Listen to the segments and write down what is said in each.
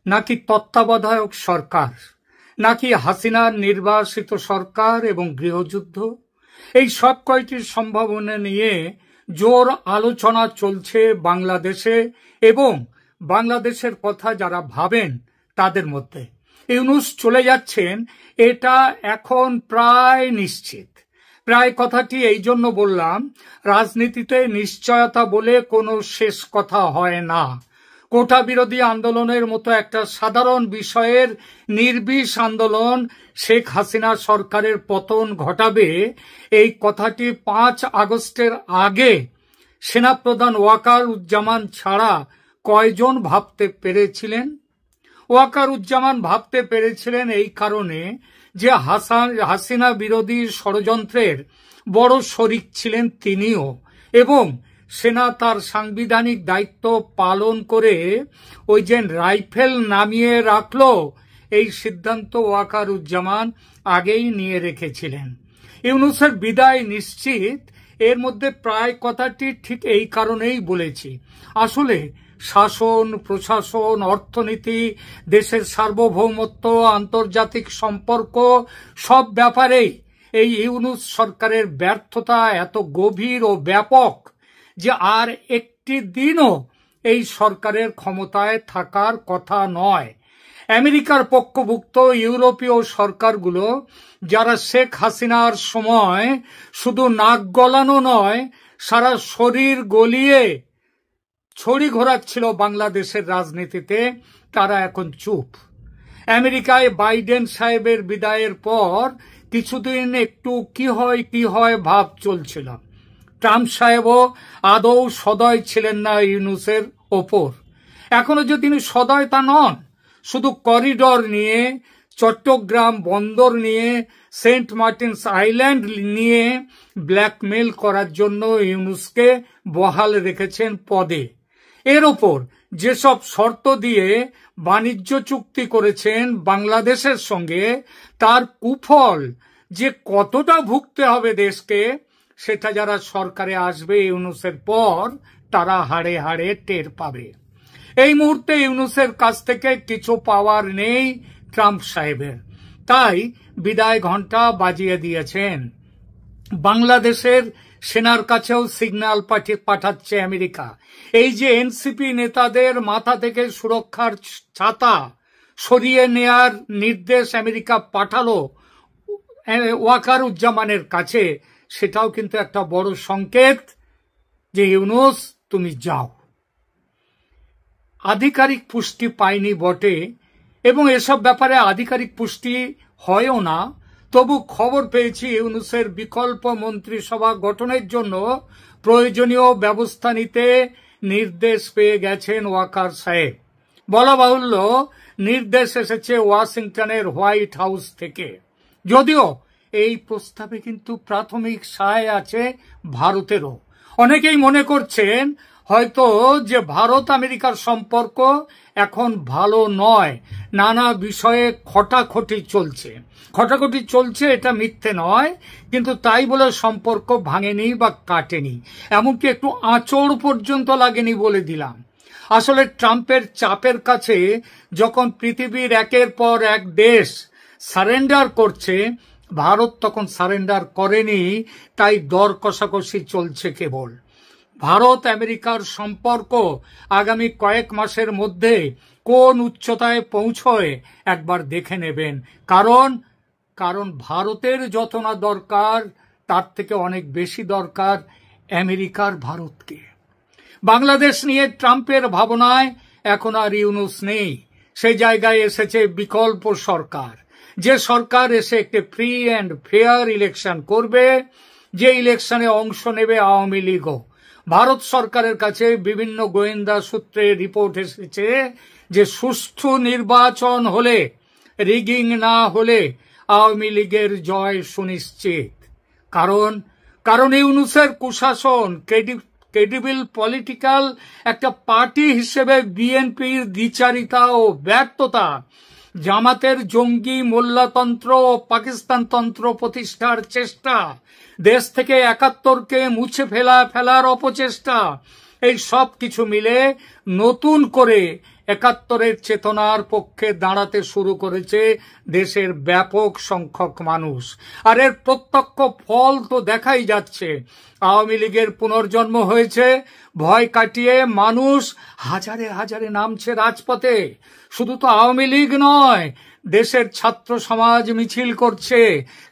নাকি তত্ত্বাবধায়ক সরকার, নাকি হাসিনার নির্বাসিত সরকার এবং গৃহযুদ্ধ, এই সব কয়টির সম্ভাবনা নিয়ে জোর আলোচনা চলছে বাংলাদেশে এবং বাংলাদেশের কথা যারা ভাবেন তাদের মধ্যে। ইউনূস চলে যাচ্ছেন এটা এখন প্রায় নিশ্চিত। প্রায় কথাটি এই জন্য বললাম, রাজনীতিতে নিশ্চয়তা বলে কোনো শেষ কথা হয় না। কোটা বিরোধী আন্দোলনের মতো একটা সাধারণ বিষয়ের নির্বিষ আন্দোলন শেখ হাসিনা সরকারের পতন ঘটাবে, এই কথাটি ৫ আগস্টের আগে সেনাপ্রধান ওয়াকারুজ্জামান ছাড়া কয়জন ভাবতে পেরেছিলেন? ওয়াকারুজ্জামান ভাবতে পেরেছিলেন এই কারণে যে হাসিনা বিরোধী ষড়যন্ত্রের বড় শরিক ছিলেন তিনিও, এবং সেনা তার সাংবিধানিক দায়িত্ব পালন করে ওই যে রাইফেল নামিয়ে রাখলো, এই সিদ্ধান্ত ওয়াকারুজ্জামান আগেই নিয়ে রেখেছিলেন। ইউনূসের বিদায় নিশ্চিত, এর মধ্যে প্রায় কথাটি ঠিক এই কারণেই বলেছি। আসলে শাসন, প্রশাসন, অর্থনীতি, দেশের সার্বভৌমত্ব, আন্তর্জাতিক সম্পর্ক, সব ব্যাপারেই এই ইউনূস সরকারের ব্যর্থতা এত গভীর ও ব্যাপক যে আর একটি দিনও এই সরকারের ক্ষমতায় থাকার কথা নয়। আমেরিকার পক্ষভুক্ত ইউরোপীয় সরকারগুলো যারা শেখ হাসিনার সময় শুধু নাক গলানো নয়, সারা শরীর গলিয়ে ছড়ি ঘোরাচ্ছিল বাংলাদেশের রাজনীতিতে, তারা এখন চুপ। আমেরিকায় বাইডেন সাহেবের বিদায়ের পর কিছুদিন একটু কি হয় ভাব চলছিল। ট্রাম্প সাহেবও আদৌ সদয় ছিলেন না ইউনূসের ওপর। এখনো যে তিনি সদয় তা নন, শুধু করিডর নিয়ে, চট্টগ্রাম বন্দর নিয়ে, সেন্ট মার্টিনস আইল্যান্ড নিয়ে ব্ল্যাকমেল করার জন্য ইউনূসকে বহাল রেখেছেন পদে। এর ওপর যেসব শর্ত দিয়ে বাণিজ্য চুক্তি করেছেন বাংলাদেশের সঙ্গে, তার কুফল যে কতটা ভুগতে হবে দেশকে, সেটা যারা সরকারে আসবে ইউনূসের পর তারা হাড়ে হাড়ে টের পাবে। এই মুহূর্তে ইউনূসের কাছ থেকে কিছু পাওয়ার নেই ট্রাম্প সাহেবের, তাই বিদায় ঘণ্টা বাজিয়ে দিয়েছেন। বাংলাদেশের সেনার কাছেও সিগন্যাল পাঠাচ্ছে আমেরিকা। এই যে এনসিপি নেতাদের মাথা থেকে সুরক্ষার ছাতা সরিয়ে নেয়ার নির্দেশ আমেরিকা পাঠালো ওয়াকারুজ্জামানের কাছে, সেটাও কিন্তু একটা বড় সংকেত যে ইউনূস তুমি যাও। আধিকারিক পুষ্টি পায়নি বটে, এবং এসব ব্যাপারে আধিকারিক পুষ্টি হয়ও না, তবু খবর পেয়েছি ইউনূসের বিকল্প মন্ত্রিসভা গঠনের জন্য প্রয়োজনীয় ব্যবস্থা নিতে নির্দেশ পেয়ে গেছেন ওয়াকার সাহেব। বলা বাহুল্য, নির্দেশ এসেছে ওয়াশিংটনের হোয়াইট হাউস থেকে। যদিও এই প্রস্তাবে কিন্তু প্রাথমিক সায় আছে ভারতেরও। অনেকেই মনে করছেন হয়তো যে ভারত আমেরিকার সম্পর্ক এখন ভালো নয়, নানা বিষয়ে খটাখটি চলছে, এটা মিথ্যে নয়, কিন্তু তাই বলে সম্পর্ক ভাঙেনি বা কাটেনি, এমনকি একটু আঁচড় পর্যন্ত লাগেনি বলে দিলাম। আসলে ট্রাম্পের চাপের কাছে যখন পৃথিবীর একের পর এক দেশ সারেন্ডার করছে, ভারত তখন সারেন্ডার করেনি, তাই দর কষাকষি চলছে কেবল। ভারত আমেরিকার সম্পর্ক আগামী কয়েক মাসের মধ্যে কোন উচ্চতায় পৌঁছয় একবার দেখে নেবেন, কারণ ভারতের যত না দরকার তার থেকে অনেক বেশি দরকার আমেরিকার ভারতকে। বাংলাদেশ নিয়ে ট্রাম্পের ভাবনায় এখন আর ইউনূস নেই, সেই জায়গায় এসেছে বিকল্প সরকার, যে সরকার এসে একটি ফ্রি অ্যান্ড ফেয়ার ইলেকশন করবে, যে ইলেকশনে অংশ নেবে আওয়ামী লীগও। ভারত সরকারের কাছে বিভিন্ন গোয়েন্দা সূত্রে রিপোর্ট এসেছে যে সুষ্ঠু নির্বাচন হলে, রিগিং না হলে আওয়ামী লীগের জয় সুনিশ্চিত। কারণ ইউনূসের কুশাসন, ক্রেডিবল পলিটিক্যাল একটা পার্টি হিসেবে বিএনপির দ্বিচারিতা ও ব্যর্থতা, জামাতের জঙ্গি মোল্লাতন্ত্র ও পাকিস্তানতন্ত্র প্রতিষ্ঠার চেষ্টা, দেশ থেকে ৭১কে মুছে ফেলার অপচেষ্টা, এই সব কিছু মিলে নতুন করে একাত্তরের চেতনার পক্ষে দাঁড়াতে শুরু করেছে দেশের ব্যাপক সংখ্যক মানুষ। আর এর প্রত্যক্ষ ফল তো দেখাই যাচ্ছে। আওয়ামী লীগের পুনর্জন্ম হয়েছে, ভয় কাটিয়ে মানুষ হাজারে হাজারে নামছে রাজপথে। শুধু তো আওয়ামী লীগ নয়, দেশের ছাত্র সমাজ মিছিল করছে।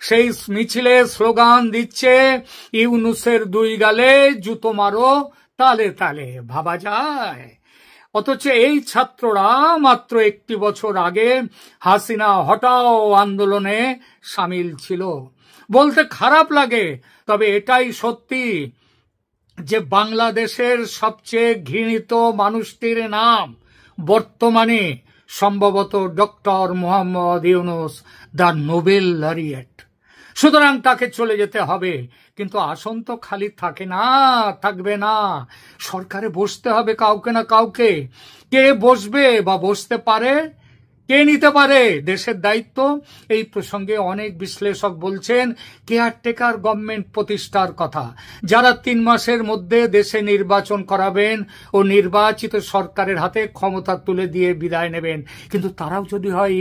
সেই মিছিলে স্লোগান দিচ্ছে, ইউনূসের 2 গালে জুতো মারো তালে তালে। ভাবা যায়? অথচ এই ছাত্ররা মাত্র 1 বছর আগে হাসিনা হটাও আন্দোলনে সামিল ছিল। বলতে খারাপ লাগে, তবে এটাই সত্যি যে বাংলাদেশের সবচেয়ে ঘৃণিত মানুষটির নাম বর্তমানে সম্ভবত doctor Mohammad Yunus, the Nobel laureate. সুতরাং তাকে চলে যেতে হবে। কিন্তু আসন তো খালি থাকে না, থাকবে না। সরকারে বসতে হবে কাউকে না কাউকে। কে বসবে বা বসতে পারে, কে নিতে পারে দেশের দায়িত্ব? এই প্রসঙ্গে অনেক বিশ্লেষক বলছেন কেয়ারটেকার গভর্নমেন্ট প্রতিষ্ঠার কথা, যারা 3 মাসের মধ্যে দেশে নির্বাচন করাবেন ও নির্বাচিত সরকারের হাতে ক্ষমতা তুলে দিয়ে বিদায় নেবেন। কিন্তু তারাও যদি হয়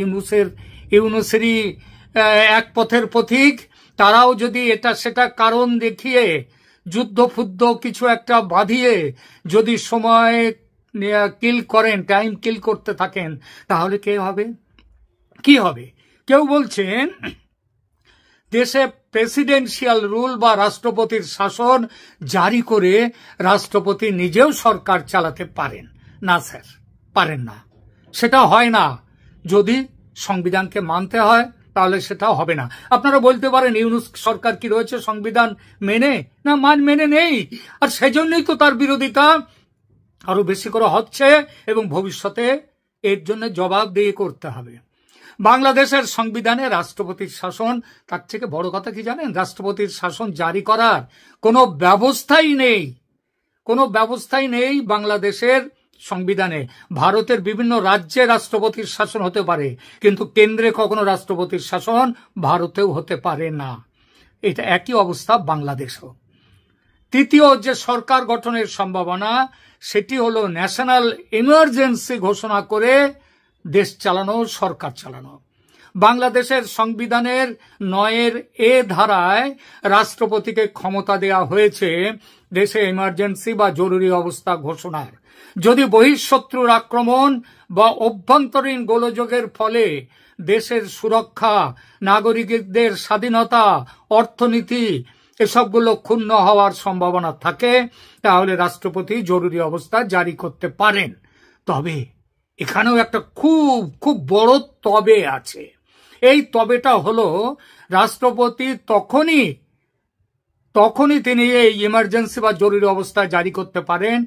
ইউনূসেরই এক পথের পথিক, তারাও যদি এটা সেটা কারণ দেখিয়ে যুদ্ধ ফুদ্ধ কিছু একটা বাঁধিয়ে যদি সময় কিল করেন, টাইম কিল করতে থাকেন, তাহলে কে হবে, কি হবে? কেউ বলছেন দেশে প্রেসিডেন্সিয়াল রুল বা রাষ্ট্রপতির শাসন জারি করে রাষ্ট্রপতি নিজেও সরকার চালাতে পারেন না। স্যার, পারেন না। সেটা হয় না। যদি সংবিধানকে মানতে হয় তাহলে সেটা হবে না। আপনারা বলতে পারেন ইউনূস সরকার কি রয়েছে সংবিধান মেনে? না, মেনে নেই। আর সেজন্যই তো তার বিরোধিতা আরো বেশি করে হচ্ছে এবং ভবিষ্যতে এর জন্য জবাবদিহি করতে হবে। বাংলাদেশের সংবিধানে রাষ্ট্রপতির শাসন, তার থেকে বড় কথা কি জানেন? রাষ্ট্রপতির শাসন জারি করার কোনো ব্যবস্থাই নেই। কোনো ব্যবস্থাই নেই বাংলাদেশের সংবিধানে। ভারতের বিভিন্ন রাজ্যে রাষ্ট্রপতির শাসন হতে পারে, কিন্তু কেন্দ্রে কখনো রাষ্ট্রপতির শাসন ভারতেও হতে পারে না। এটা একই অবস্থা বাংলাদেশেও। তৃতীয় যে সরকার গঠনের সম্ভাবনা, সেটি হলো ন্যাশনাল ইমার্জেন্সি ঘোষণা করে দেশ চালানো, সরকার চালানো। বাংলাদেশের সংবিধানের 9 ধারায় রাষ্ট্রপতিকে ক্ষমতা দেওয়া হয়েছে দেশে ইমার্জেন্সি বা জরুরি অবস্থা ঘোষণার। যদি বহিঃশত্রুর আক্রমণ বা অভ্যন্তরীণ গোলযোগের ফলে দেশের সুরক্ষা, নাগরিকদের স্বাধীনতা, অর্থনীতি এসবগুলো ক্ষুণ্ণ হওয়ার সম্ভাবনা থাকে, তাহলে রাষ্ট্রপতি জরুরি অবস্থা জারি করতে পারেন। তবে এখানেও একটা খুব খুব বড় তবে আছে। এই তবেটা হলো রাষ্ট্রপতি তখনই তিনি এই ইমার্জেন্সি বা জরুরি অবস্থা জারি করতে পারেন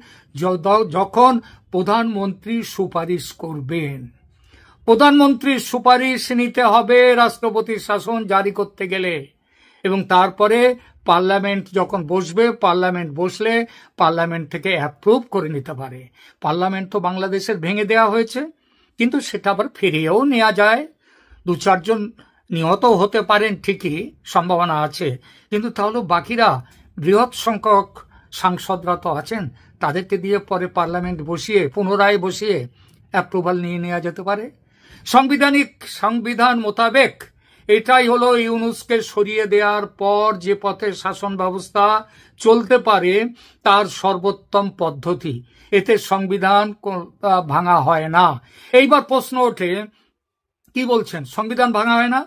যখন প্রধানমন্ত্রী সুপারিশ করবেন। প্রধানমন্ত্রীর সুপারিশ নিতে হবে রাষ্ট্রপতির শাসন জারি করতে গেলে, এবং তারপরে পার্লামেন্ট যখন বসবে, পার্লামেন্ট বসলে পার্লামেন্ট থেকে অ্যাপ্রুভ করে নিতে পারে। পার্লামেন্ট তো বাংলাদেশের ভেঙে দেওয়া হয়েছে, কিন্তু সেটা আবার ফিরিয়েও নেওয়া যায়। 2-4 জন নিহত হতে পারেন, ঠিকই সম্ভাবনা আছে, কিন্তু তাহলে বাকিরা বৃহৎ সংখ্যক সাংসদরা তো আছেন, তাদেরকে দিয়ে পরে পার্লামেন্ট পুনরায় বসিয়ে অ্যাপ্রুভাল নিয়ে নেওয়া যেতে পারে। সংবিধান মোতাবেক এটাই হলো ইউনূসকে সরিয়ে দেওয়ার পর যে পথে শাসন ব্যবস্থা চলতে পারে তার সর্বোত্তম পদ্ধতি। এতে সংবিধান ভাঙা হয় না। এইবার প্রশ্ন ওঠে, কি বলছেন সংবিধান ভাঙা হয় না?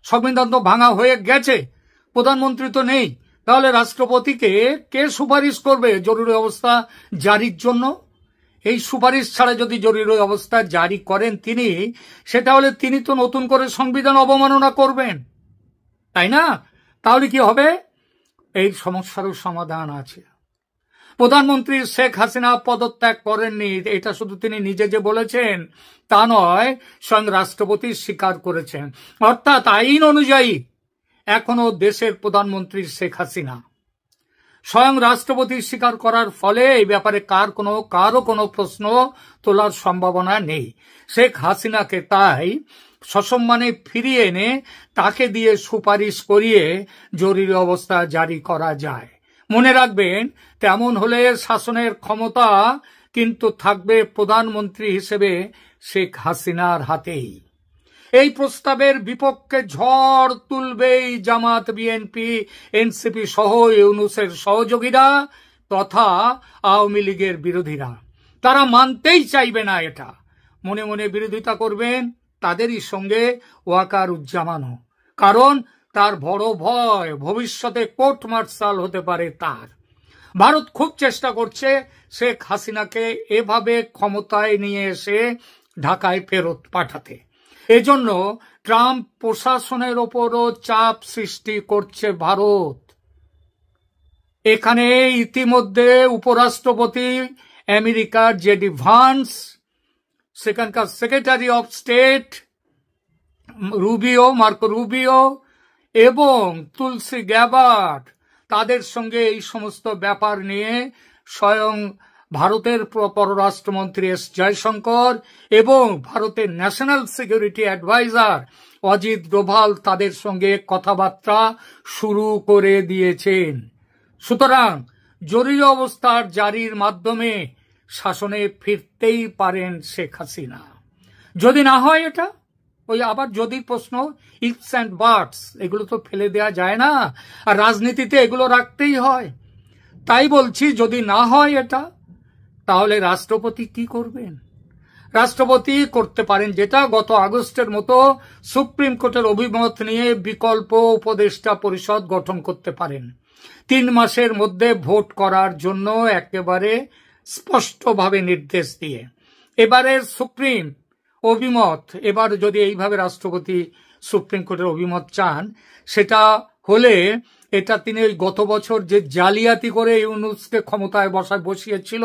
সংবিধান তো ভাঙা হয়ে গেছে, প্রধানমন্ত্রী তো নেই, তাহলে রাষ্ট্রপতিকে কে সুপারিশ করবে জরুরি অবস্থা জারির জন্য? এই সুপারিশ ছাড়া যদি জরুরি অবস্থা জারি করেন তিনি, সেটা হলে তিনি তো নতুন করে সংবিধান অবমাননা করবেন, তাই না? তাহলে কি হবে? এই সমস্যারও সমাধান আছে। প্রধানমন্ত্রী শেখ হাসিনা পদত্যাগ করেননি, এটা শুধু তিনি নিজে যে বলেছেন তা নয়, স্বয়ং রাষ্ট্রপতি স্বীকার করেছেন। অর্থাৎ আইন অনুযায়ী এখনো দেশের প্রধানমন্ত্রী শেখ হাসিনা। স্বয়ং রাষ্ট্রপতি স্বীকার করার ফলে এই ব্যাপারে কারো কোনো প্রশ্ন তোলার সম্ভাবনা নেই। শেখ হাসিনাকে তাই সসম্মানে ফিরিয়ে এনে তাকে দিয়ে সুপারিশ করিয়ে জরুরি অবস্থা জারি করা যায়। মনে রাখবেন, তেমন হলে শাসনের ক্ষমতা কিন্তু থাকবে প্রধানমন্ত্রী হিসেবে শেখ হাসিনার হাতেই। এই প্রস্তাবের বিপক্ষে ঝড় তুলবেই জামাত, বিএনপি, এনসিপি সহ ইউনূসের সহযোগীরা তথা আওয়ামী লীগের বিরোধীরা। তারা মানতেই চাইবে না এটা, মনে মনে বিরোধিতা করবেন তাদেরই সঙ্গে ওয়াকারুজ্জামানও। কারণ তার বড় ভয় ভবিষ্যতে কোর্ট মার্শাল হতে পারে তার। ভারত খুব চেষ্টা করছে শেখ হাসিনাকে এভাবে ক্ষমতায় নিয়ে এসে ঢাকায় ফেরত পাঠাতে। এজন্য ট্রাম্প প্রশাসনের ওপরও চাপ সৃষ্টি করছে ভারত। এখানে ইতিমধ্যে উপরাষ্ট্রপতি আমেরিকার জেডি ভান্স, সেখানকার secretary of state Marco Rubio এবং তুলসি গ্যাবার্ড তাদের সঙ্গে এই সমস্ত ব্যাপার নিয়ে স্বয়ং ভারতের পররাষ্ট্রমন্ত্রী এস জয়শঙ্কর এবং ভারতের national security adviser Ajit Doval তাদের সঙ্গে কথাবার্তা শুরু করে দিয়েছেন। সুতরাং জরুরি অবস্থার জারির মাধ্যমে শাসনে ফিরতেই পারেন শেখ হাসিনা। যদি না হয় এটা, ওই আবার যদি প্রশ্ন, ইফস অ্যান্ড বাটস, এগুলো তো ফেলে দেওয়া যায় না, আর রাজনীতিতে এগুলো রাখতেই হয়। তাই বলছি, যদি না হয় এটা, তাহলে রাষ্ট্রপতি কি করবেন? রাষ্ট্রপতি করতে পারেন যেটা, গত আগস্টের মতো সুপ্রিম কোর্টের অভিমত নিয়ে বিকল্প উপদেষ্টা পরিষদ গঠন করতে পারেন, 3 মাসের মধ্যে ভোট করার জন্য একেবারে স্পষ্টভাবে নির্দেশ দিয়ে। এবারের সুপ্রিম অভিমত, এবার যদি এইভাবে রাষ্ট্রপতি সুপ্রিম কোর্টের অভিমত চান, সেটা হলে এটা তিনি গত বছর যে জালিয়াতি করে ইউনূসকে ক্ষমতায় বসিয়েছিল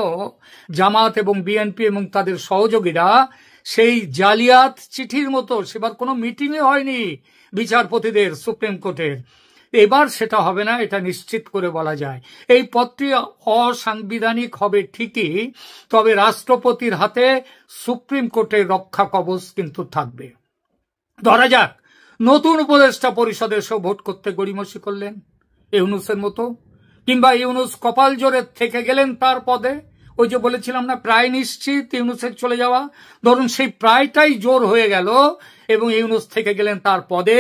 জামাত এবং বিএনপি এবং তাদের সহযোগীরা, সেই জালিয়াত চিঠির মতো সেবার কোনো মিটিংয়ে হয়নি বিচারপতিদের সুপ্রিম কোর্টের। এবার সেটা হবে না, এটা নিশ্চিত করে বলা যায়। এই পদটি অসাংবিধানিক হবে ঠিকই, তবে রাষ্ট্রপতির হাতে সুপ্রিম কোর্টের রক্ষা কবচ কিন্তু থাকবে। ধরা যাক নতুন উপদেষ্টা পরিষদে এসে ভোট করতে গড়িমসি করলেন ইউনূসের মতো, কিংবা ইউনূস কপাল জোরে থেকে গেলেন তার পদে। ওই যে বলেছিলাম না প্রায় নিশ্চিত ইউনূসের চলে যাওয়া, ধরুন সেই প্রায়টাই জোর হয়ে গেল এবং ইউনূস থেকে গেলেন তার পদে,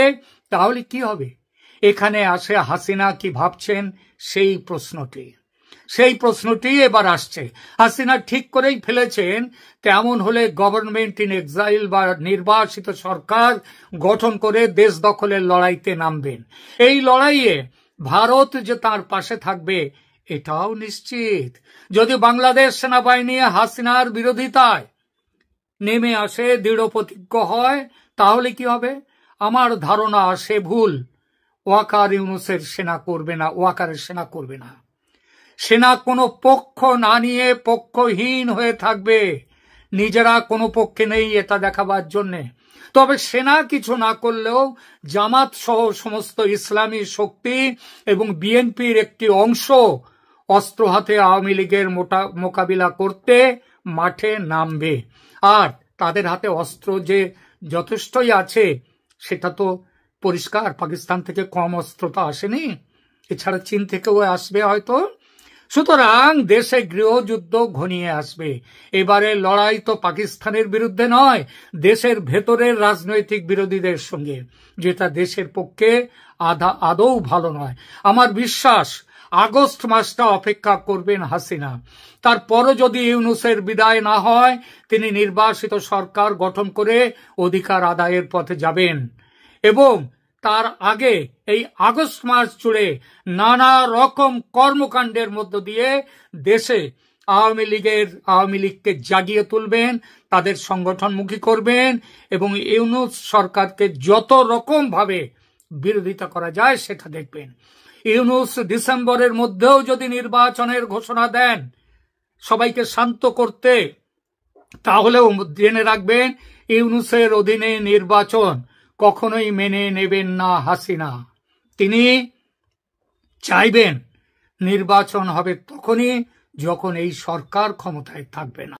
তাহলে কি হবে? এখানে আসে হাসিনা কি ভাবছেন সেই প্রশ্নটি এবার আসছে। হাসিনা ঠিক করেই ফেলেছেন, তেমন হলে গভর্নমেন্ট ইন এক্সাইল বা নির্বাসিত সরকার গঠন করে দেশ দখলের লড়াইতে নামবেন। এই লড়াইয়ে ভারত যে তার পাশে থাকবে এটাও নিশ্চিত। যদি বাংলাদেশ সেনাবাহিনী হাসিনার বিরোধিতায় নেমে আসে, দৃঢ় প্রতিজ্ঞ হয়, তাহলে কি হবে? আমার ধারণা সে ভুল। ওয়াকারের সেনা করবে না। সেনা কোনো পক্ষ না নিয়ে পক্ষহীন হয়ে থাকবে, নিজেরা কোনো পক্ষে নেই এটা দেখাবার জন্যে। তবে সেনা কিছু না করলেও জামাত সহ সমস্ত ইসলামী শক্তি এবং বিএনপির একটি অংশ অস্ত্র হাতে আওয়ামী লীগের মোকাবিলা করতে মাঠে নামবে। আর তাদের হাতে অস্ত্র যে যথেষ্টই আছে সেটা তো পরিষ্কার, পাকিস্তান থেকে কম অস্ত্র তো আসেনি, এছাড়া চীন থেকেও আসবে হয়তো। সুতরাং দেশে গৃহযুদ্ধ ঘনিয়ে আসবে। এবারে লড়াই তো পাকিস্তানের বিরুদ্ধে নয়, দেশের ভেতরের রাজনৈতিক বিরোধীদের সঙ্গে, যেটা দেশের পক্ষে আদৌ ভালো নয়। আমার বিশ্বাস আগস্ট মাসটা অপেক্ষা করবেন হাসিনা। তারপরও যদি ইউনূসের বিদায় না হয়, তিনি নির্বাসিত সরকার গঠন করে অধিকার আদায়ের পথে যাবেন এবং তার আগে এই আগস্ট মাস জুড়ে নানা রকম কর্মকাণ্ডের মধ্য দিয়ে দেশে আওয়ামী লীগকে জাগিয়ে তুলবেন, তাদের সংগঠনমুখী করবেন এবং ইউনূস সরকারকে যত রকম ভাবে বিরোধিতা করা যায় সেটা দেখবেন। ইউনূস ডিসেম্বরের মধ্যেও যদি নির্বাচনের ঘোষণা দেন সবাইকে শান্ত করতে, তাহলেও জেনে রাখবেন ইউনূসের অধীনে নির্বাচন কখনোই মেনে নেবেন না হাসিনা। তিনি চাইবেন নির্বাচন হবে তখনই যখন এই সরকার ক্ষমতায় থাকবে না।